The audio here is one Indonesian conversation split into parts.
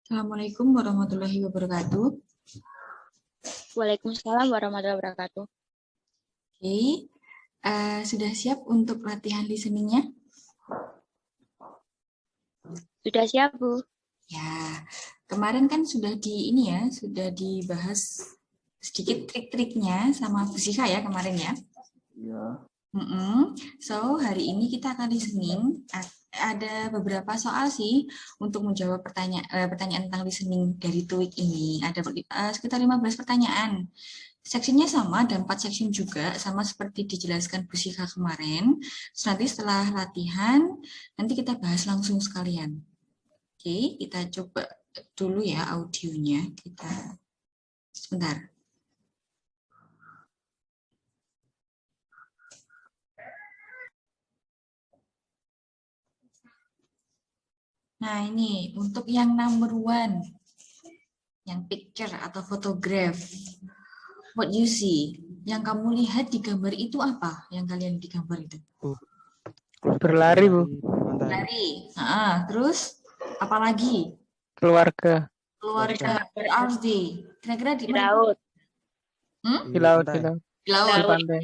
Assalamualaikum warahmatullahi wabarakatuh. Waalaikumsalam warahmatullahi wabarakatuh. Oke, sudah siap untuk latihan listeningnya? Sudah siap, Bu? Ya, kemarin kan sudah dibahas sedikit trik-triknya sama Bu Sika ya kemarin ya. Iya. So, hari ini kita akan listening. Ada beberapa soal sih untuk menjawab pertanyaan tentang listening dari TOEIC ini. Ada sekitar 15 pertanyaan. Seksinya sama, ada 4 section juga, sama seperti dijelaskan Bu Sika kemarin. Terus nanti setelah latihan, nanti kita bahas langsung sekalian. Oke, kita coba dulu ya audionya. Sebentar. Nah, ini untuk yang number 1, yang picture atau photograph. What you see? Yang kamu lihat di gambar itu apa? Yang kalian di gambar itu? Berlari, Bu. Berlari. Terus apa lagi? Keluarga. Keluarga. Where are they? Kira-kira di laut. Di laut, Di laut. Di pantai.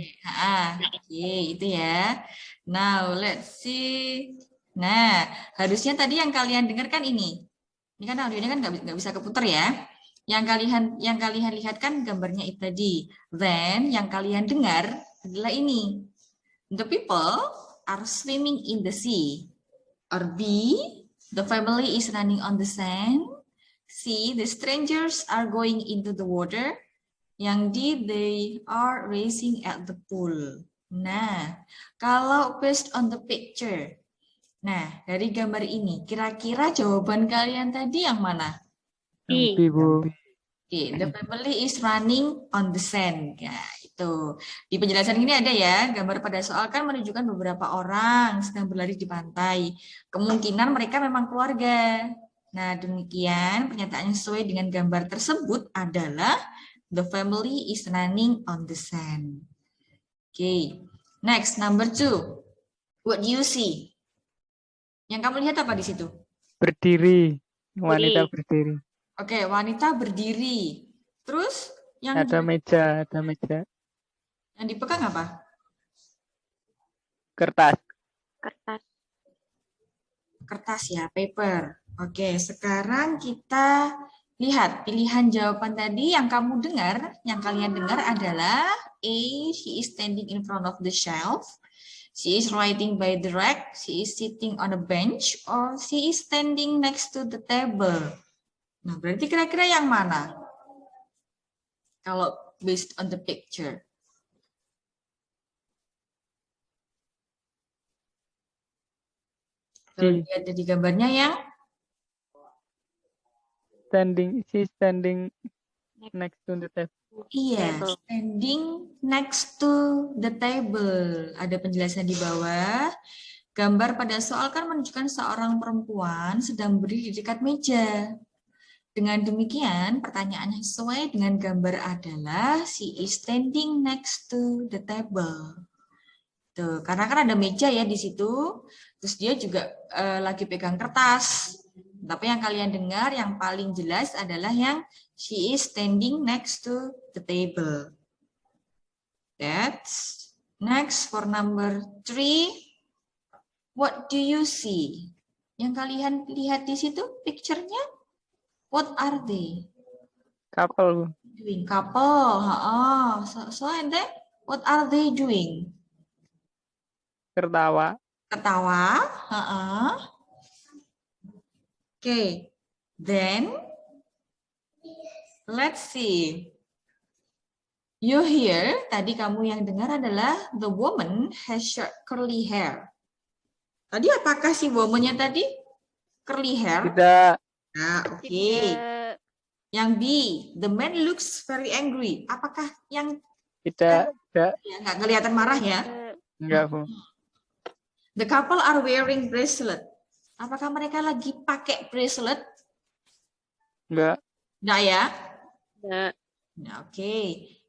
Oke, itu ya. Now, let's see. Nah, harusnya tadi yang kalian dengar kan ini. Ini kan audionya kan nggak bisa keputar ya. Yang kalian lihat kan gambarnya itu tadi. Then, yang kalian dengar adalah ini. The people are swimming in the sea. Or B, the family is running on the sand. C, the strangers are going into the water. Yang D, they are racing at the pool. Nah, kalau based on the picture. Nah, dari gambar ini, kira-kira jawaban kalian tadi yang mana? B. Bu. Okay, the family is running on the sand. Ya, itu. Di penjelasan ini ada ya, gambar pada soal kan menunjukkan beberapa orang sedang berlari di pantai. Kemungkinan mereka memang keluarga. Nah, demikian pernyataan yang sesuai dengan gambar tersebut adalah the family is running on the sand. Okay, next, number 2. What do you see? Yang kamu lihat apa di situ? Berdiri. Wanita berdiri. Oke, wanita berdiri. Terus yang ada meja. Yang dipegang apa? Kertas. Kertas ya, paper. Oke, sekarang kita lihat pilihan jawaban tadi yang kamu dengar, yang kalian dengar adalah A, she is standing in front of the shelf. She is writing by the rack. She is sitting on a bench. Or she is standing next to the table. Nah, berarti kira-kira yang mana? Kalau based on the picture. Kalau lihat di gambarnya yang standing next to the table. Iya, standing next to the table. Ada penjelasan di bawah. Gambar pada soal kan menunjukkan seorang perempuan sedang berdiri di dekat meja. Dengan demikian, pertanyaan yang sesuai dengan gambar adalah she is standing next to the table. Tuh, karena kan ada meja ya di situ. Terus dia juga lagi pegang kertas. Tapi yang kalian dengar yang paling jelas adalah yang she is standing next to the table. That's next for number 3. What do you see? Yang kalian lihat di situ picture-nya? What are they? Couple. Doing couple. So and then what are they doing? Tertawa. Okay, then let's see. You hear, tadi kamu yang dengar adalah the woman has short curly hair. Tadi apakah si woman-nya tadi curly hair? Tidak. Nah, oke. Yang B, the man looks very angry. Apakah yang tidak? Ya, nggak kelihatan marah ya? Enggak, Bu. The couple are wearing bracelet. Apakah mereka lagi pakai bracelet? Enggak. Enggak ya? Enggak. Nah, oke.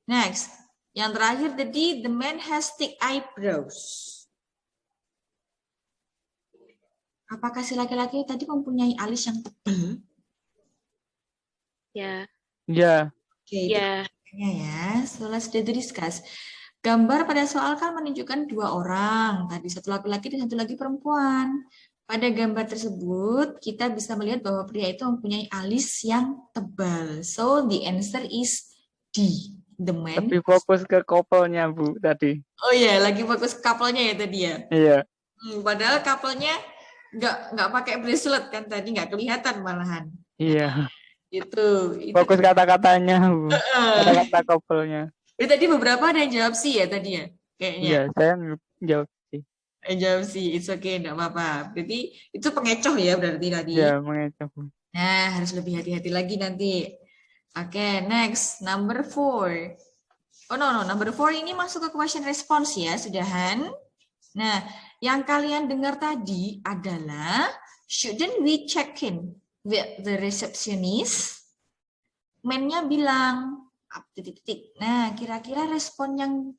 Next. Yang terakhir tadi, the man has thick eyebrows. Apakah si laki-laki tadi mempunyai alis yang tebal? Ya. Ya. Oke, itu Ya. pertanyaannya ya. So let's discuss. Gambar pada soal kan menunjukkan dua orang, tadi satu laki-laki dan satu lagi perempuan. Pada gambar tersebut, kita bisa melihat bahwa pria itu mempunyai alis yang tebal. So the answer is D. The man. Lebih fokus ke couple-nya, Bu, tadi. Oh iya, lagi fokus couple-nya ya tadi ya. Iya. Padahal couple-nya nggak pakai bracelet kan tadi, nggak kelihatan malahan. Iya. Itu. Fokus kata-katanya, Bu. Kata-kata couple-nya. Jadi tadi beberapa ada yang jawab sih ya tadi ya, kayaknya. Iya, saya jawab sih. Jawab sih, it's okay, enggak apa-apa. Berarti itu pengecoh ya berarti tadi. Iya, mengecoh, Bu. Nah, harus lebih hati-hati lagi nanti. Oke, next, number 4. Oh no, number 4 ini masuk ke question response ya, sudahan. Nah, yang kalian dengar tadi adalah, shouldn't we check in with the receptionist? Men-nya bilang, titik-titik. Nah, kira-kira respon yang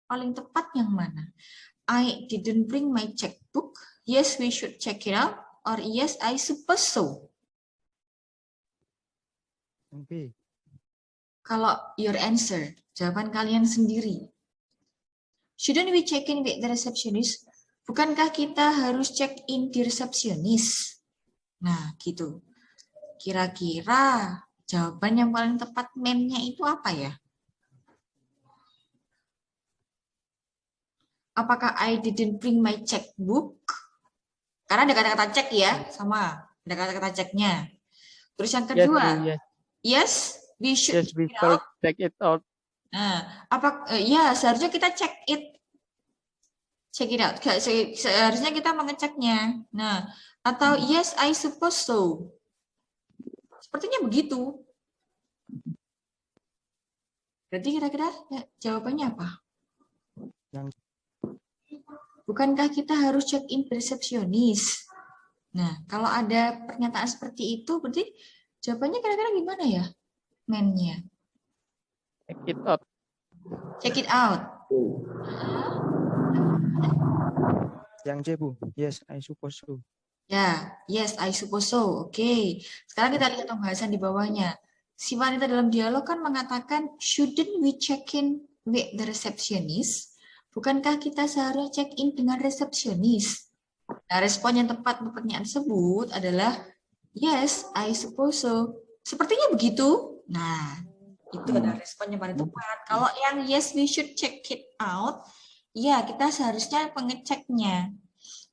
paling tepat yang mana? I didn't bring my checkbook. Yes, we should check it out. Or yes, I suppose so. B. Kalau your answer, jawaban kalian sendiri. Shouldn't we check in with the receptionist? Bukankah kita harus check in di resepsionis? Nah, gitu. Kira-kira jawaban yang paling tepat men-nya itu apa ya? Apakah I didn't bring my checkbook? Karena ada kata-kata cek ya, sama. Ada kata-kata ceknya. Terus yang kedua, yes, we should Yes, we should check it out. Nah, ya seharusnya kita check it out. Seharusnya kita mengeceknya. Nah, atau yes, I suppose so. Sepertinya begitu. Berarti kira-kira ya, jawabannya apa? Bukankah kita harus check in resepsionis? Nah, kalau ada pernyataan seperti itu, berarti jawabannya kira-kira gimana ya? Men-nya. Check it out. Check it out. Yang C, Bu. Yes, I suppose so. Ya, yes, I suppose so. Oke. Sekarang kita lihat pembahasan di bawahnya. Si wanita dalam dialog kan mengatakan, shouldn't we check in with the receptionist? Bukankah kita seharusnya check in dengan resepsionis? Nah, respon yang tepat untuk pertanyaan tersebut adalah, yes, I suppose so. Sepertinya begitu. Nah, itu adalah respon yang paling tepat. Kalau yang yes, we should check it out, ya kita seharusnya pengeceknya.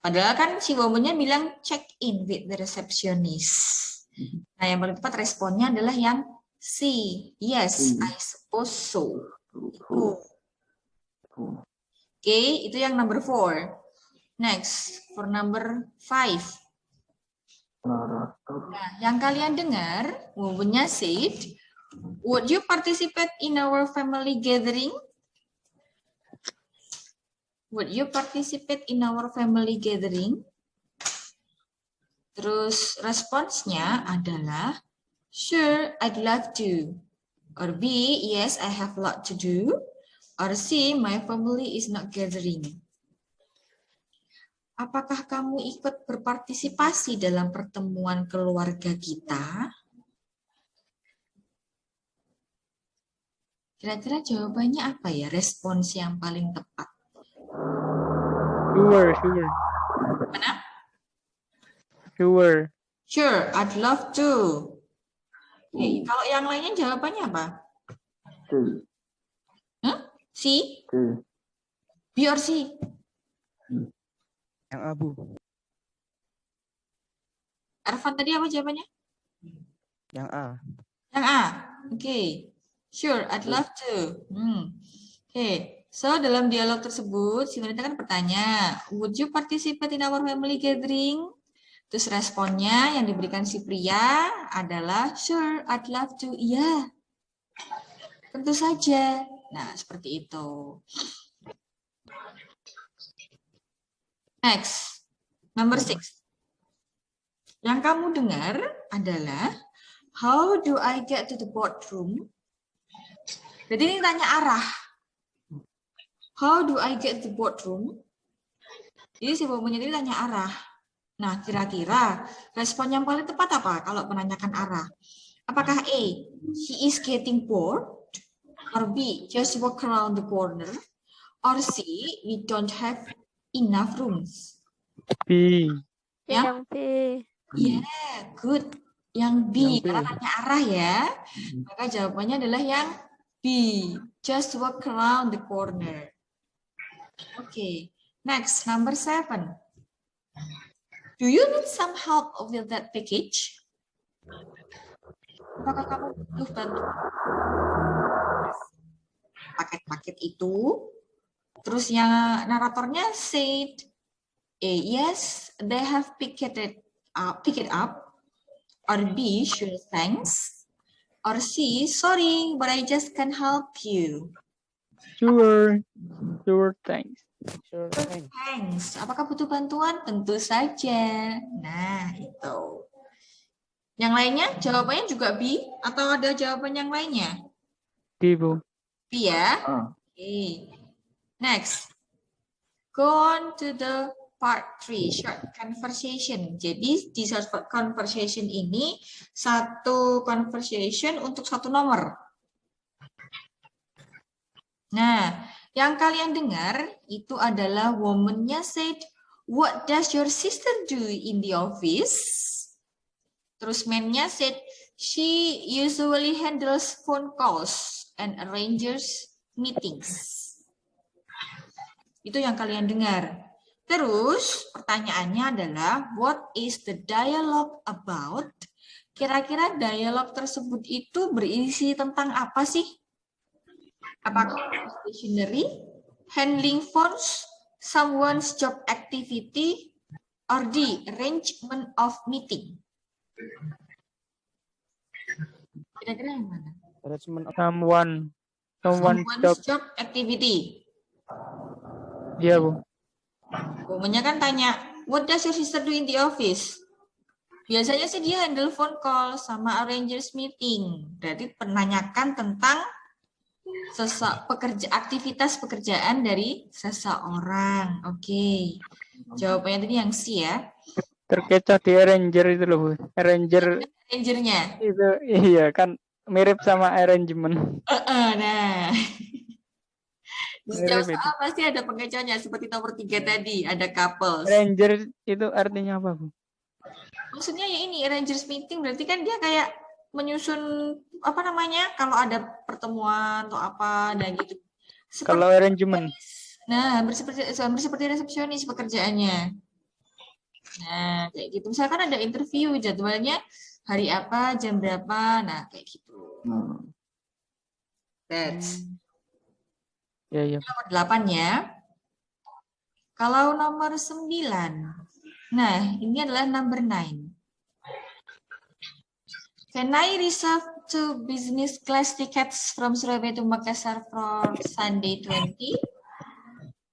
Padahal kan si woman-nya bilang check in with the receptionist. Nah, yang paling tepat responnya adalah yang C. Yes, I suppose so. Oke, itu yang number 4. Next, for number 5. Nah, yang kalian dengar, woman-nya said, would you participate in our family gathering? Would you participate in our family gathering? Terus responsnya adalah, sure, I'd love to. Or B, yes, I have a lot to do. Or C, my family is not gathering. Apakah kamu ikut berpartisipasi dalam pertemuan keluarga kita? Kira-kira jawabannya apa ya? Respons yang paling tepat. Sure. Mana? Sure. Sure, I'd love to. Oke, kalau yang lainnya jawabannya apa? C? B or C? Yang A, Bu. Arfan tadi apa jawabannya? Yang A. Yang A. Oke. Sure, I'd love to. Oke. So, dalam dialog tersebut, si wanita kan bertanya, would you participate in our family gathering? Terus responnya yang diberikan si pria adalah, sure, I'd love to. Iya. Tentu saja. Nah, seperti itu. Next, number 6. Yang kamu dengar adalah, how do I get to the boardroom? Jadi ini tanya arah. How do I get to the boardroom? Jadi si woman ini tanya arah. Nah, kira-kira respon yang paling tepat apa kalau menanyakan arah? Apakah A, he is getting bored, or B, just walk around the corner, or C, we don't have enough rooms? B. Yang B. yeah, good. Yang B, Yang B. karena tanya arah ya. Maka jawabannya adalah yang B, just walk around the corner. Okay, next, number 7. Do you need some help with that package? Apakah kamu butuh bantuan paket-paket itu? Terus yang naratornya said, A, yes, they have picked it up. Or B, sure, thanks. Or C, sorry, but I just can't help you. Sure. Sure, thanks. Sure, thanks. Thanks. Apakah butuh bantuan? Tentu saja. Nah, itu. Yang lainnya, jawabannya juga B? Atau ada jawaban yang lainnya? D, Bu. B ya? Oke. Next. Go on to the part 3, short conversation. Jadi, di short conversation ini, satu conversation untuk satu nomor. Nah, yang kalian dengar itu adalah woman-nya said, what does your sister do in the office? Terus man-nya said, she usually handles phone calls and arranges meetings. Itu yang kalian dengar. Terus pertanyaannya adalah, what is the dialogue about? Kira-kira dialog tersebut itu berisi tentang apa sih? Apakah stationery, handling phones, someone's job activity, or the arrangement of meeting? Kira-kira yang mana? Arrangement of Someone's job. Job activity. Iya, Bu. Womannya kan tanya, what does your sister do in the office? Biasanya sih dia handle phone call sama arranges meeting. Berarti menanyakan tentang aktivitas pekerjaan dari seseorang. Oke. Jawabannya tadi yang C ya. Terkecoh di arranger itu loh, Bu. Arrangernya. Itu iya kan mirip sama arrangement. Nah. Di setiap Mirip itu. soal pasti ada pengecohnya seperti nomor 3 tadi, ada couples. Arranger itu artinya apa, Bu? Maksudnya ya ini arrangers meeting berarti kan dia kayak menyusun apa namanya kalau ada pertemuan atau apa dan gitu. Kalau arrangement. Nah, seperti resepsionis pekerjaannya. Nah, kayak gitu. Misalkan ada interview, jadwalnya hari apa, jam berapa, nah kayak gitu. That's Ya. nomor 8 ya. Kalau nomor 9. Nah, ini adalah number 9. Can I reserve 2 business class tickets from Surabaya to Makassar for Sunday 20?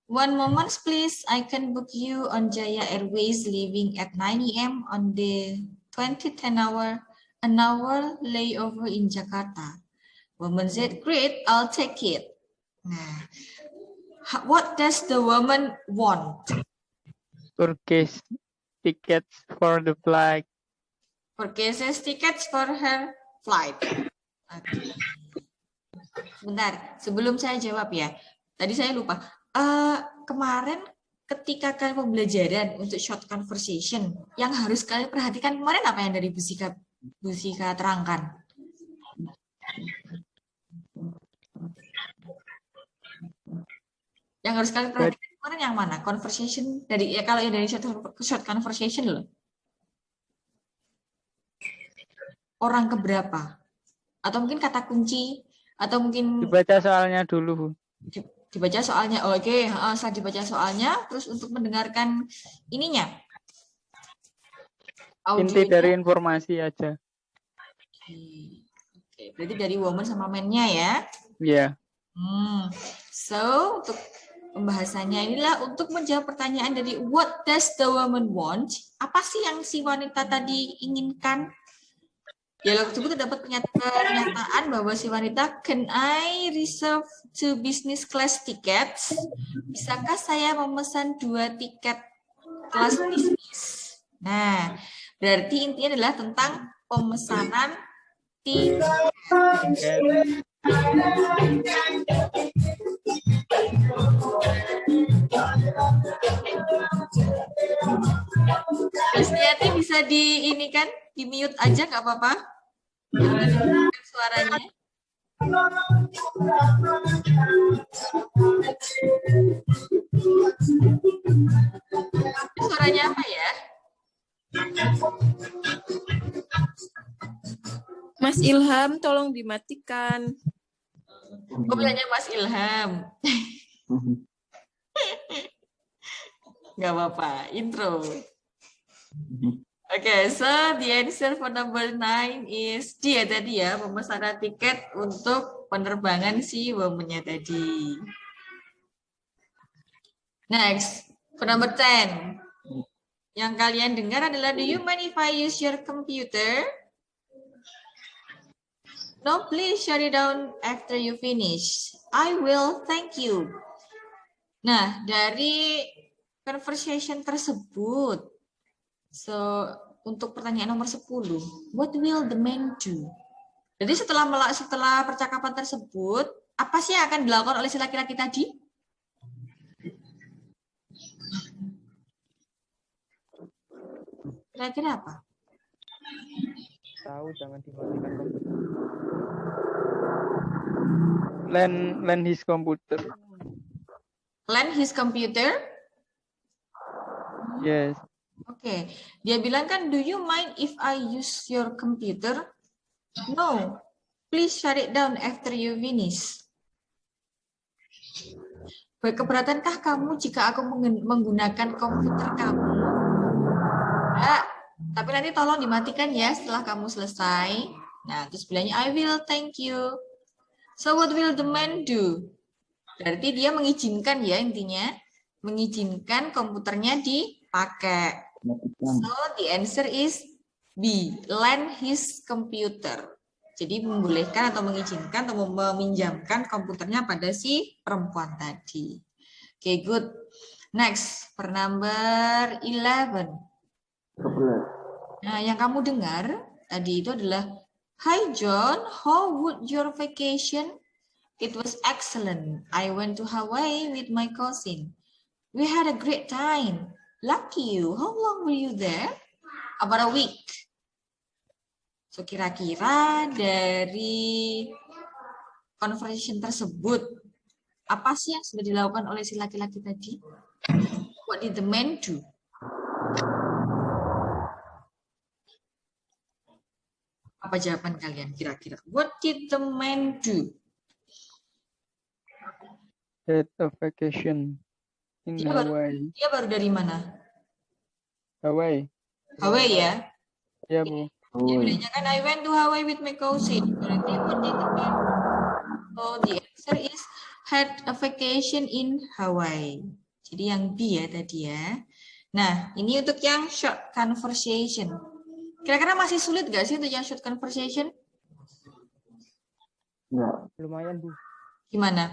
One moment, please. I can book you on Jaya Airways leaving at 9 a.m. on the 20th an hour layover in Jakarta. Woman said, great, I'll take it. Nah, what does the woman want? Purchase tickets for the flight. Purchases tickets for her flight. Okay. Sebentar, sebelum saya jawab ya. Tadi saya lupa. Kemarin ketika kalian pembelajaran untuk short conversation, yang harus kalian perhatikan kemarin apa yang dari Bu Sika terangkan? Yang harus kalian perhatikan kemarin yang mana? Conversation dari ya kalau yang dari short conversation loh. Orang keberapa? Atau mungkin kata kunci atau mungkin Dibaca soalnya dulu, Bu. Dibaca soalnya. Oke, saat dibaca soalnya terus untuk mendengarkan ininya. Inti dari informasi aja. Oke, berarti dari woman sama man-nya ya. Iya. So, untuk pembahasannya inilah untuk menjawab pertanyaan dari what does the woman want? Apa sih yang si wanita tadi inginkan? Dialog tersebut terdapat pernyataan bahwa si wanita, can I reserve 2 business class tickets? Bisakah saya memesan 2 tiket kelas bisnis? Nah, berarti intinya adalah tentang pemesanan Listiati bisa di ini kan, di mute aja nggak apa-apa. Suaranya. Suaranya apa ya? Mas Ilham, tolong dimatikan. Oh, bilangnya Mas Ilham. Nggak apa-apa, intro. Okay, so the answer for number 9 is D ya tadi ya, pemesanan tiket untuk penerbangan si woman-nya tadi. Next, for number 10. Yang kalian dengar adalah, do you mind if I use your computer? No, please shut it down after you finish. I will, thank you. Nah, dari conversation tersebut, so untuk pertanyaan nomor 10, what will the man do? Jadi setelah percakapan tersebut, apa sih yang akan dilakukan oleh si laki-laki tadi? Kira-kira apa? Tahu jangan dimatikan komputer. Lend his computer. Lend his computer? Yes. Oke, dia bilang kan, do you mind if I use your computer? No, please shut it down after you finish. Keberatankah kamu jika aku menggunakan komputer kamu? Enggak, tapi nanti tolong dimatikan ya setelah kamu selesai. Nah, terus bilangnya, I will, thank you. So what will the man do? Berarti dia mengizinkan ya intinya, mengizinkan komputernya dipakai. So the answer is B, lend his computer. Jadi membolehkan atau mengizinkan atau meminjamkan komputernya pada si perempuan tadi. Okay, good. Next, for number 11. Nah, yang kamu dengar tadi itu adalah, Hi John, how would your vacation? It was excellent. I went to Hawaii with my cousin. We had a great time. Lucky you. How long were you there? About a week. So kira-kira dari conversation tersebut, apa sih yang sudah dilakukan oleh si laki-laki tadi? What did the man do? Apa jawaban kalian kira-kira? What did the man do? Had a vacation in Hawaii. Dia baru dari mana? Hawaii. Hawaii ya? Ya, Bu. Dia bilangnya kan, I went to Hawaii with my cousin. Berarti what did the man do? So the answer is had a vacation in Hawaii. Jadi yang B ya tadi ya. Nah, ini untuk yang short conversation. Kira-kira masih sulit nggak sih untuk yang short conversation? Lumayan, Bu. Gimana?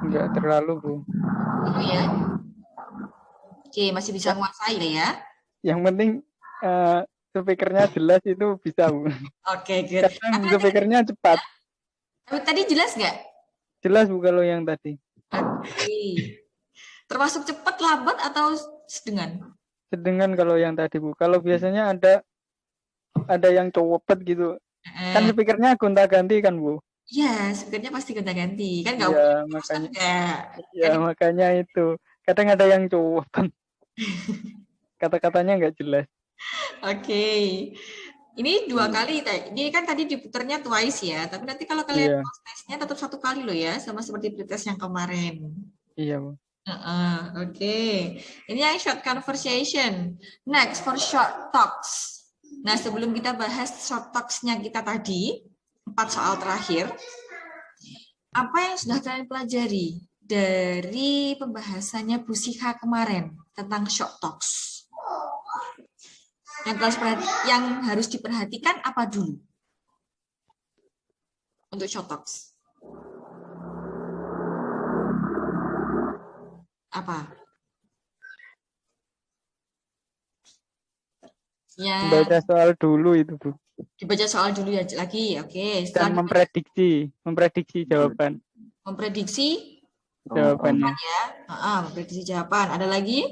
Enggak terlalu, Bu. Itu ya. Oke, masih bisa menguasai lah ya. Yang penting speakernya jelas itu bisa, Bu. Oke, good. Kadang speakernya cepat. Tadi jelas nggak? Jelas, Bu, kalau yang tadi. Oke. Termasuk cepat, lambat, atau sedengan? Sedengan kalau yang tadi, Bu. Kalau biasanya ada yang cepet gitu. Kan speakernya gonta-ganti kan, Bu? Iya, speakernya pasti gonta-ganti. Kan nggak ya, makanya. Ya, kan? makanya itu. Kadang ada yang cepet. Kata-katanya nggak jelas. Oke. Ini 2 kali. Ini kan tadi diputarnya twice ya. Tapi nanti kalau kalian post tesnya tetap 1 kali loh ya. Sama seperti pretest yang kemarin. Iya, Bu. Oke. Ini yang short conversation. Next, for short talks. Nah, sebelum kita bahas short talks-nya kita tadi, 4 soal terakhir, apa yang sudah kalian pelajari dari pembahasannya Bu Sika kemarin tentang short talks? Yang harus diperhatikan apa dulu untuk short talks? Apa? Baca soal dulu itu, Bu. Dibaca soal dulu ya lagi. Oke. Dan Setelah memprediksi jawaban. memprediksi Jawabannya. ya. Memprediksi jawaban. Ada lagi?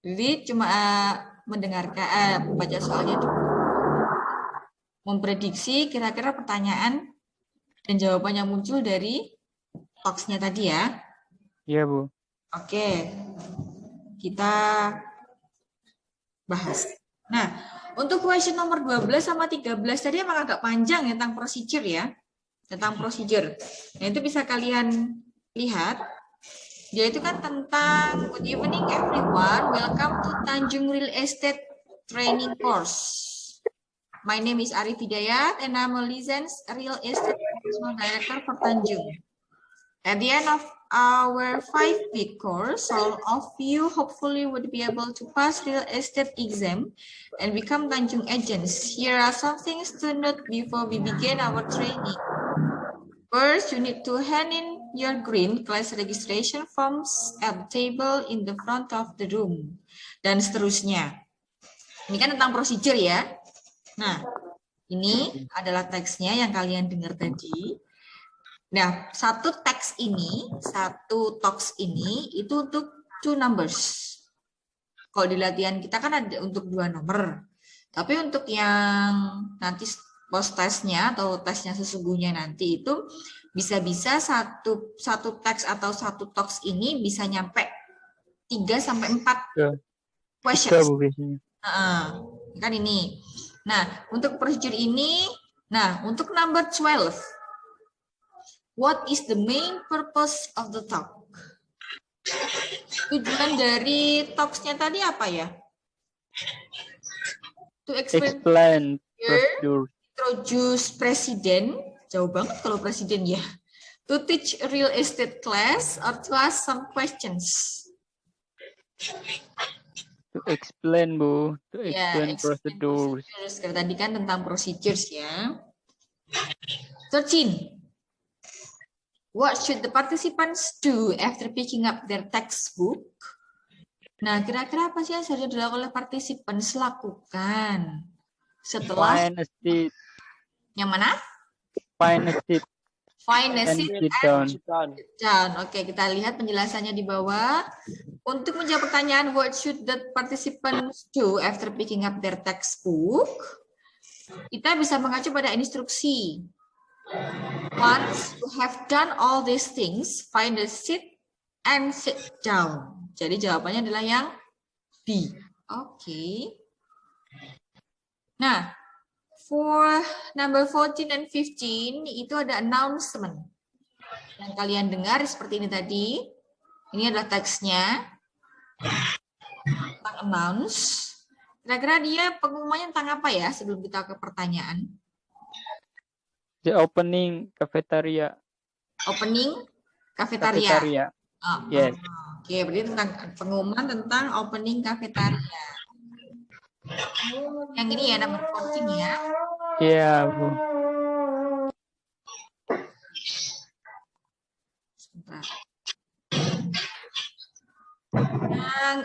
Jadi cuma mendengarkan, membaca soalnya dulu. Memprediksi kira-kira pertanyaan dan jawaban yang muncul dari talks-nya tadi ya. Iya, Bu. Oke. Kita bahas. Nah, untuk question nomor 12 sama 13 tadi emang agak panjang ya, tentang procedure ya. Tentang procedure. Nah, itu bisa kalian lihat. Dia itu kan tentang good evening everyone, welcome to Tanjung Real Estate Training Course. My name is Arif Hidayat and I'm a licensed real estate professional director for Tanjung. At the end of our 5-week course, all of you hopefully would be able to pass real estate exam and become Tanjung agents. Here are some things to note before we begin our training. First, you need to hand in your green class registration forms at the table in the front of the room. Dan seterusnya. Ini kan tentang prosedur ya. Nah, ini adalah teksnya yang kalian dengar tadi. Nah, satu teks ini, satu talks ini, itu untuk 2 numbers. Kalau di latihan kita kan ada untuk 2 nomor. Tapi untuk yang nanti post testnya atau tesnya sesungguhnya nanti itu bisa-bisa satu teks atau satu talks ini bisa nyampe 3-4 questions. Kan ini. Nah, untuk prosedur ini, untuk number 12, what is the main purpose of the talk? Tujuan dari talks-nya tadi apa ya? To explain procedure. Introduce presiden, jauh banget kalau presiden ya. To teach a real estate class or to ask some questions. To explain, Bu. To explain procedures. Tadi kan tentang procedures ya. 13. What should the participants do after picking up their textbook? Nah, kira-kira apa sih yang harus dilakukan oleh participants lakukan setelah Find a seat. Yang mana? Find a seat. Find a seat sit down. Oke, kita lihat penjelasannya di bawah. Untuk menjawab pertanyaan what should the participants do after picking up their textbook, kita bisa mengacu pada instruksi. Once you have done all these things, find a seat and sit down. Jadi jawabannya adalah yang B. Oke. Nah, for number 14 and 15 itu ada announcement. Yang kalian dengar seperti ini tadi. Ini adalah teksnya. Tentang announce. Kira-kira dia pengumumannya tentang apa ya sebelum kita ke pertanyaan? The opening cafeteria. Opening cafeteria. Yes. Oke, berarti tentang pengumuman tentang opening cafeteria. Yang ini ya, nomor 14 ya. Iya, Bu. Sebentar.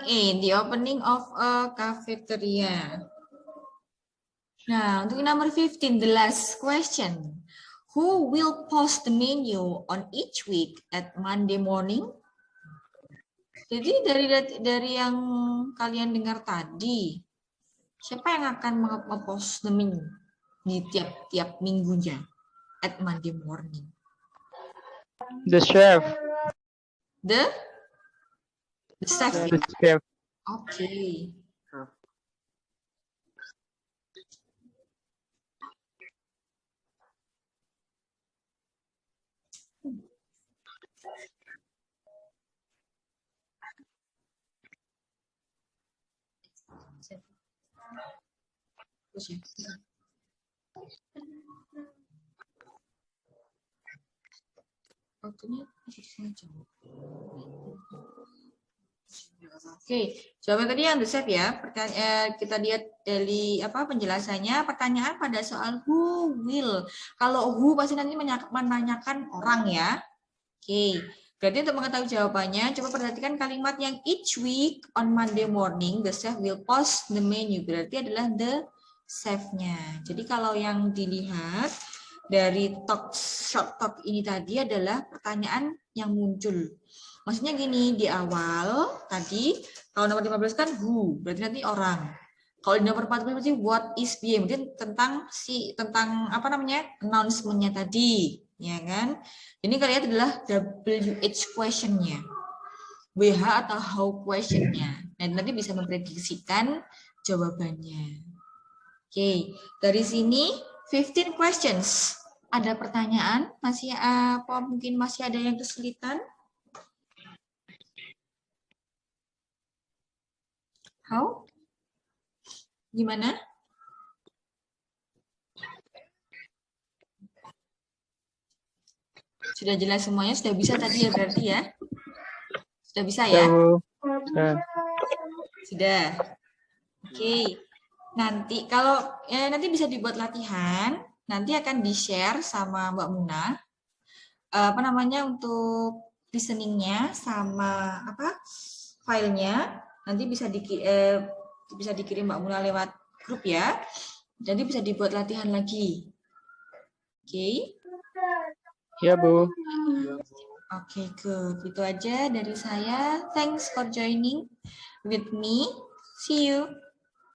Yang the opening of a cafeteria. Nah, untuk nomor 15, the last question. Who will post the menu on each week at Monday morning? Jadi dari yang kalian dengar tadi, siapa yang akan mempost the menu di tiap minggunya at Monday morning? The chef. The chef. The chef. Oke. Oke, jawaban tadi yang the chef ya. Kita lihat dari penjelasannya. Pertanyaan pada soal who will. Kalau who pasti nanti menanyakan orang ya. Oke, Berarti untuk mengetahui jawabannya, coba perhatikan kalimat yang each week on Monday morning, the chef will post the menu. Berarti adalah the chef-nya. Jadi kalau yang dilihat dari short talk ini tadi adalah pertanyaan yang muncul. Maksudnya gini, di awal tadi, kalau nomor 15 kan who, berarti nanti orang. Kalau di nomor 14 berarti what is being, berarti tentang apa namanya, announcement-nya tadi, ya kan? Ini kalian adalah WH question-nya, WH atau how question-nya. Nah, nanti bisa memprediksikan jawabannya. Oke, dari sini 15 questions. Ada pertanyaan? Masih apa? Mungkin masih ada yang kesulitan? How? Gimana? Sudah jelas semuanya? Sudah bisa tadi ya berarti ya? Sudah bisa ya? Sudah. Oke. Nanti kalau nanti bisa dibuat latihan, nanti akan di-share sama Mbak Muna. Apa namanya untuk listening-nya sama apa? Filenya nanti bisa dikirim Mbak Muna lewat grup ya. Jadi bisa dibuat latihan lagi. Oke. Ya, Bu. Oke, good. Itu aja dari saya. Thanks for joining with me. See you.